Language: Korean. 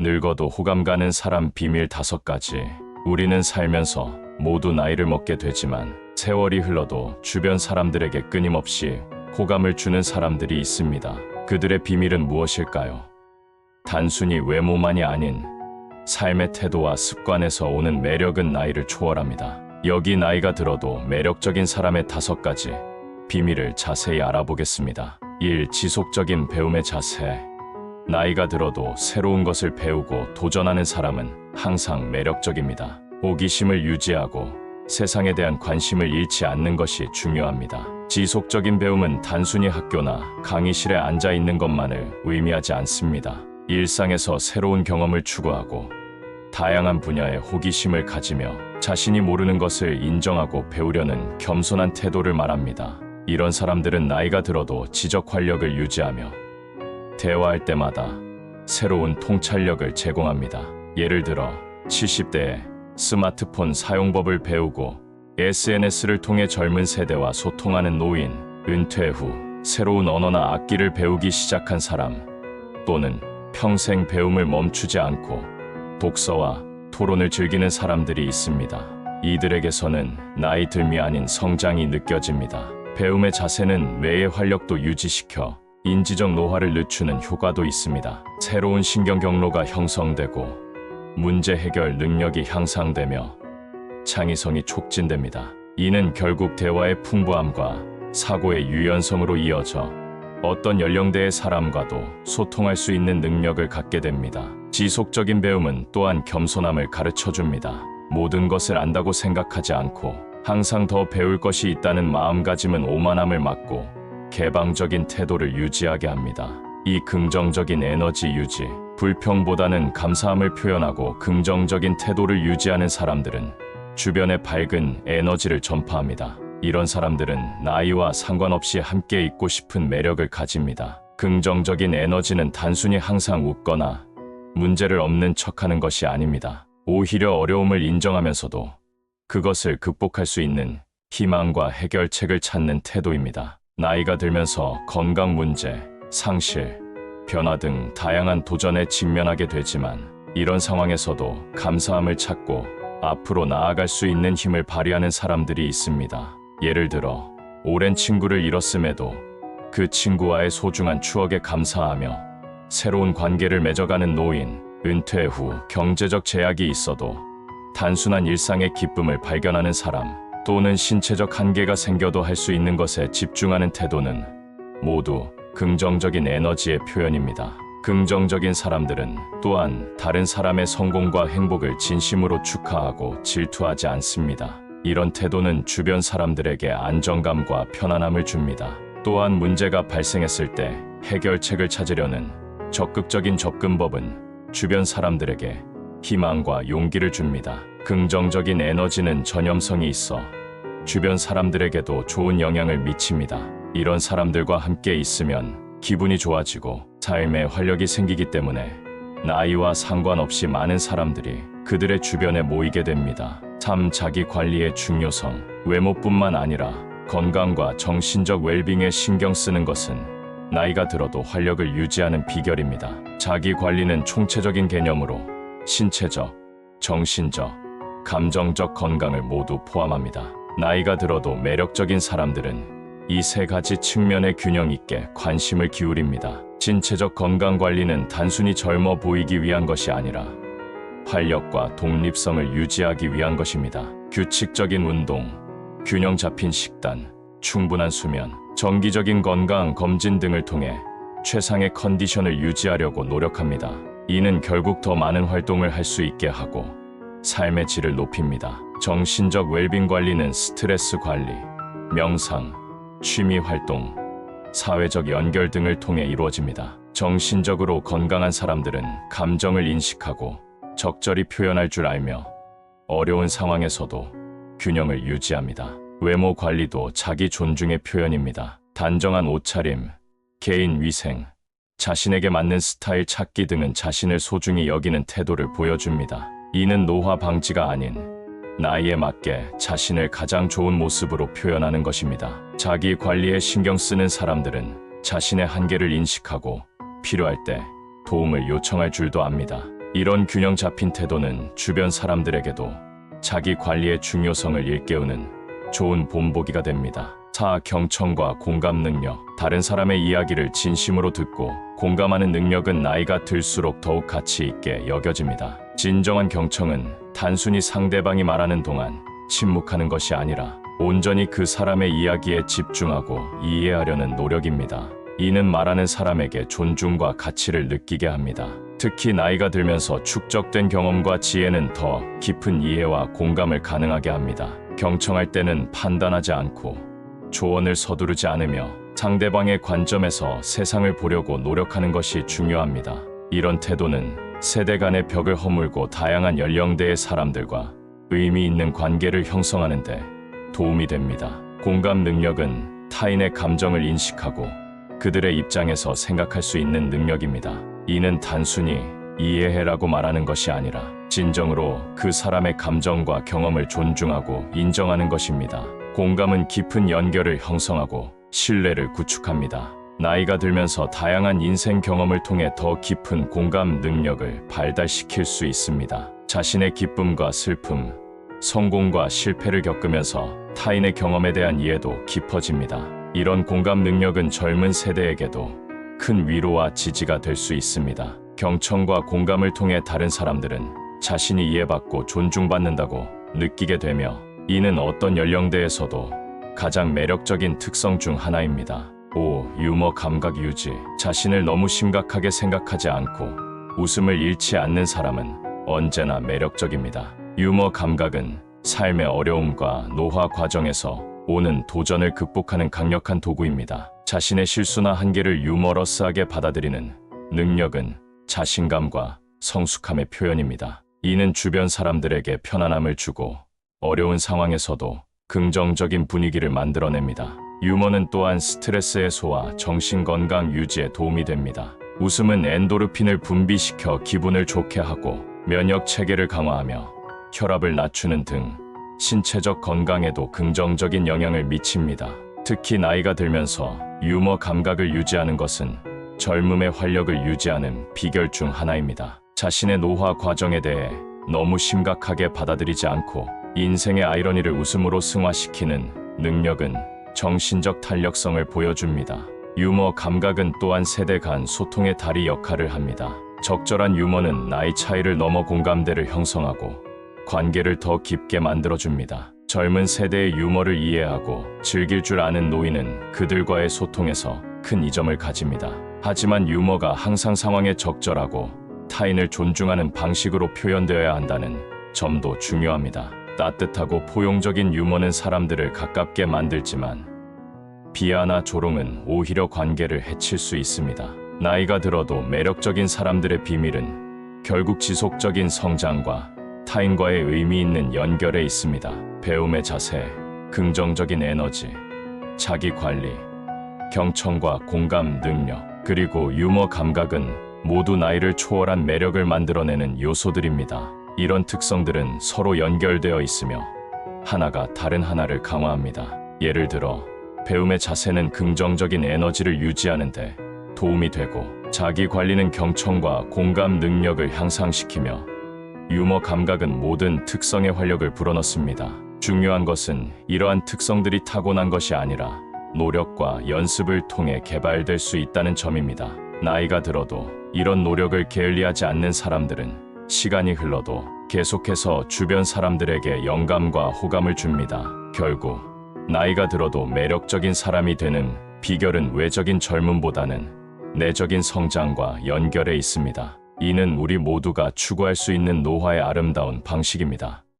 늙어도 호감 가는 사람 비밀 5가지. 우리는 살면서 모두 나이를 먹게 되지만 세월이 흘러도 주변 사람들에게 끊임없이 호감을 주는 사람들이 있습니다. 그들의 비밀은 무엇일까요? 단순히 외모만이 아닌 삶의 태도와 습관에서 오는 매력은 나이를 초월합니다. 여기 나이가 들어도 매력적인 사람의 5가지 비밀을 자세히 알아보겠습니다. 1. 지속적인 배움의 자세. 나이가 들어도 새로운 것을 배우고 도전하는 사람은 항상 매력적입니다. 호기심을 유지하고 세상에 대한 관심을 잃지 않는 것이 중요합니다. 지속적인 배움은 단순히 학교나 강의실에 앉아 있는 것만을 의미하지 않습니다. 일상에서 새로운 경험을 추구하고 다양한 분야에 호기심을 가지며 자신이 모르는 것을 인정하고 배우려는 겸손한 태도를 말합니다. 이런 사람들은 나이가 들어도 지적 활력을 유지하며 대화할 때마다 새로운 통찰력을 제공합니다. 예를 들어 70대에 스마트폰 사용법을 배우고 SNS를 통해 젊은 세대와 소통하는 노인, 은퇴 후 새로운 언어나 악기를 배우기 시작한 사람, 또는 평생 배움을 멈추지 않고 독서와 토론을 즐기는 사람들이 있습니다. 이들에게서는 나이 듦이 아닌 성장이 느껴집니다. 배움의 자세는 뇌의 활력도 유지시켜 인지적 노화를 늦추는 효과도 있습니다. 새로운 신경 경로가 형성되고 문제 해결 능력이 향상되며 창의성이 촉진됩니다. 이는 결국 대화의 풍부함과 사고의 유연성으로 이어져 어떤 연령대의 사람과도 소통할 수 있는 능력을 갖게 됩니다. 지속적인 배움은 또한 겸손함을 가르쳐줍니다. 모든 것을 안다고 생각하지 않고 항상 더 배울 것이 있다는 마음가짐은 오만함을 막고 개방적인 태도를 유지하게 합니다. 이 긍정적인 에너지 유지, 불평보다는 감사함을 표현하고 긍정적인 태도를 유지하는 사람들은 주변에 밝은 에너지를 전파합니다. 이런 사람들은 나이와 상관없이 함께 있고 싶은 매력을 가집니다. 긍정적인 에너지는 단순히 항상 웃거나 문제를 없는 척하는 것이 아닙니다. 오히려 어려움을 인정하면서도 그것을 극복할 수 있는 희망과 해결책을 찾는 태도입니다. 나이가 들면서 건강 문제, 상실, 변화 등 다양한 도전에 직면하게 되지만 이런 상황에서도 감사함을 찾고 앞으로 나아갈 수 있는 힘을 발휘하는 사람들이 있습니다. 예를 들어 오랜 친구를 잃었음에도 그 친구와의 소중한 추억에 감사하며 새로운 관계를 맺어가는 노인, 은퇴 후 경제적 제약이 있어도 단순한 일상의 기쁨을 발견하는 사람, 또는 신체적 한계가 생겨도 할 수 있는 것에 집중하는 태도는 모두 긍정적인 에너지의 표현입니다. 긍정적인 사람들은 또한 다른 사람의 성공과 행복을 진심으로 축하하고 질투하지 않습니다. 이런 태도는 주변 사람들에게 안정감과 편안함을 줍니다. 또한 문제가 발생했을 때 해결책을 찾으려는 적극적인 접근법은 주변 사람들에게 희망과 용기를 줍니다. 긍정적인 에너지는 전염성이 있어 주변 사람들에게도 좋은 영향을 미칩니다. 이런 사람들과 함께 있으면 기분이 좋아지고 삶에 활력이 생기기 때문에 나이와 상관없이 많은 사람들이 그들의 주변에 모이게 됩니다. 삶 자기 관리의 중요성, 외모뿐만 아니라 건강과 정신적 웰빙에 신경 쓰는 것은 나이가 들어도 활력을 유지하는 비결입니다. 자기 관리는 총체적인 개념으로 신체적, 정신적, 감정적 건강을 모두 포함합니다. 나이가 들어도 매력적인 사람들은 이 3가지 측면에 균형 있게 관심을 기울입니다. 신체적 건강 관리는 단순히 젊어 보이기 위한 것이 아니라 활력과 독립성을 유지하기 위한 것입니다. 규칙적인 운동, 균형 잡힌 식단, 충분한 수면, 정기적인 건강 검진 등을 통해 최상의 컨디션을 유지하려고 노력합니다. 이는 결국 더 많은 활동을 할 수 있게 하고 삶의 질을 높입니다. 정신적 웰빙 관리는 스트레스 관리, 명상, 취미 활동, 사회적 연결 등을 통해 이루어집니다. 정신적으로 건강한 사람들은 감정을 인식하고 적절히 표현할 줄 알며 어려운 상황에서도 균형을 유지합니다. 외모 관리도 자기 존중의 표현입니다. 단정한 옷차림, 개인 위생, 자신에게 맞는 스타일 찾기 등은 자신을 소중히 여기는 태도를 보여줍니다. 이는 노화 방지가 아닌 나이에 맞게 자신을 가장 좋은 모습으로 표현하는 것입니다. 자기 관리에 신경 쓰는 사람들은 자신의 한계를 인식하고 필요할 때 도움을 요청할 줄도 압니다. 이런 균형 잡힌 태도는 주변 사람들에게도 자기 관리의 중요성을 일깨우는 좋은 본보기가 됩니다. 4. 경청과 공감 능력. 다른 사람의 이야기를 진심으로 듣고 공감하는 능력은 나이가 들수록 더욱 가치 있게 여겨집니다. 진정한 경청은 단순히 상대방이 말하는 동안 침묵하는 것이 아니라 온전히 그 사람의 이야기에 집중하고 이해하려는 노력입니다. 이는 말하는 사람에게 존중과 가치를 느끼게 합니다. 특히 나이가 들면서 축적된 경험과 지혜는 더 깊은 이해와 공감을 가능하게 합니다. 경청할 때는 판단하지 않고 조언을 서두르지 않으며 상대방의 관점에서 세상을 보려고 노력하는 것이 중요합니다. 이런 태도는 세대 간의 벽을 허물고 다양한 연령대의 사람들과 의미 있는 관계를 형성하는 데 도움이 됩니다. 공감 능력은 타인의 감정을 인식하고 그들의 입장에서 생각할 수 있는 능력입니다. 이는 단순히 이해해라고 말하는 것이 아니라 진정으로 그 사람의 감정과 경험을 존중하고 인정하는 것입니다. 공감은 깊은 연결을 형성하고 신뢰를 구축합니다. 나이가 들면서 다양한 인생 경험을 통해 더 깊은 공감 능력을 발달시킬 수 있습니다. 자신의 기쁨과 슬픔, 성공과 실패를 겪으면서 타인의 경험에 대한 이해도 깊어집니다. 이런 공감 능력은 젊은 세대에게도 큰 위로와 지지가 될 수 있습니다. 경청과 공감을 통해 다른 사람들은 자신이 이해받고 존중받는다고 느끼게 되며 이는 어떤 연령대에서도 가장 매력적인 특성 중 하나입니다. 5. 유머 감각 유지. 자신을 너무 심각하게 생각하지 않고 웃음을 잃지 않는 사람은 언제나 매력적입니다. 유머 감각은 삶의 어려움과 노화 과정에서 오는 도전을 극복하는 강력한 도구입니다. 자신의 실수나 한계를 유머러스하게 받아들이는 능력은 자신감과 성숙함의 표현입니다. 이는 주변 사람들에게 편안함을 주고 어려운 상황에서도 긍정적인 분위기를 만들어냅니다. 유머는 또한 스트레스 해소와 정신건강 유지에 도움이 됩니다. 웃음은 엔도르핀을 분비시켜 기분을 좋게 하고 면역 체계를 강화하며 혈압을 낮추는 등 신체적 건강에도 긍정적인 영향을 미칩니다. 특히 나이가 들면서 유머 감각을 유지하는 것은 젊음의 활력을 유지하는 비결 중 하나입니다. 자신의 노화 과정에 대해 너무 심각하게 받아들이지 않고 인생의 아이러니를 웃음으로 승화시키는 능력은 정신적 탄력성을 보여줍니다. 유머 감각은 또한 세대 간 소통의 다리 역할을 합니다. 적절한 유머는 나이 차이를 넘어 공감대를 형성하고 관계를 더 깊게 만들어줍니다. 젊은 세대의 유머를 이해하고 즐길 줄 아는 노인은 그들과의 소통에서 큰 이점을 가집니다. 하지만 유머가 항상 상황에 적절하고 타인을 존중하는 방식으로 표현되어야 한다는 점도 중요합니다. 따뜻하고 포용적인 유머는 사람들을 가깝게 만들지만 비하나 조롱은 오히려 관계를 해칠 수 있습니다. 나이가 들어도 매력적인 사람들의 비밀은 결국 지속적인 성장과 타인과의 의미 있는 연결에 있습니다. 배움의 자세, 긍정적인 에너지, 자기 관리, 경청과 공감 능력, 그리고 유머 감각은 모두 나이를 초월한 매력을 만들어내는 요소들입니다. 이런 특성들은 서로 연결되어 있으며 하나가 다른 하나를 강화합니다. 예를 들어 배움의 자세는 긍정적인 에너지를 유지하는 데 도움이 되고 자기 관리는 경청과 공감 능력을 향상시키며 유머 감각은 모든 특성의 활력을 불어넣습니다. 중요한 것은 이러한 특성들이 타고난 것이 아니라 노력과 연습을 통해 개발될 수 있다는 점입니다. 나이가 들어도 이런 노력을 게을리하지 않는 사람들은 시간이 흘러도 계속해서 주변 사람들에게 영감과 호감을 줍니다. 결국 나이가 들어도 매력적인 사람이 되는 비결은 외적인 젊음보다는 내적인 성장과 연결에 있습니다. 이는 우리 모두가 추구할 수 있는 노화의 아름다운 방식입니다.